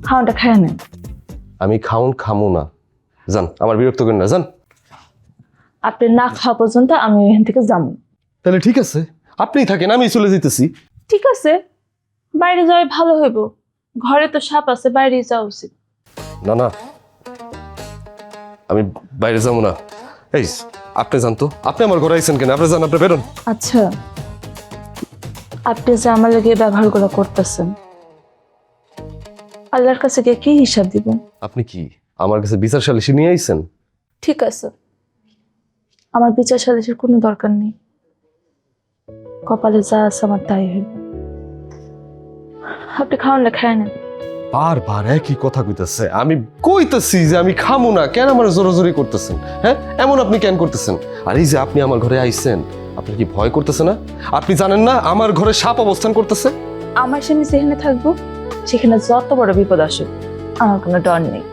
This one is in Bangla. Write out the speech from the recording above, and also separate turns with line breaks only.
খাওয়াটা খায় নেন।
আমি খাউন খামু না, যান, আমার বিরক্ত করেন না, যান।
আপনি না খাওয়া পর্যন্ত আমি এখান থেকে যাবো।
তাহলে ঠিক আছে, আপনিই থাকেন, আমি চলে যেতেছি।
ঠিক আছে, বাইরে যাওয়াই ভালো হইব। ঘরে তো সাপ আছে, বাইরে যাওয়া উচিত।
না না, আমি বাইরে যাবো না। এই আপনি যান তো, আপনি আমার ঘরে আইছেন কেন? আপনি যান, আপনি বেরোন।
আচ্ছা, আপনি যে আমার লাগে এই ব্যবহারগুলো করতেছেন, আল্লাহর কাছে গিয়ে কি হিসাব দিবেন?
আপনি কি আমার কাছে বিচার সালিশি নিয়ে আইছেন?
ঠিক আছে, আমার বিচার সালিশের কোনো দরকার নেই। কপালে যা আছে আমার তাই হইব। আপনি খাওয়ান না, খায় নেন।
বারবার একই কথা কইতেছে। আমি কইতেছি যে আমি খামু না, কেন আমার জোরাজোরি করতেছেন? হ্যাঁ, এমন আপনি কেন করতেছেন? আর এই যে আপনি আমার ঘরে আইছেন, আপনার কি ভয় করতেছে না? আপনি জানেন না আমার ঘরে সাপ অবস্থান করতেছে?
আমার স্বামী যেখানে থাকবো সেখানে যত বড় বিপদ আসুক আমার কোনো ডর নেই।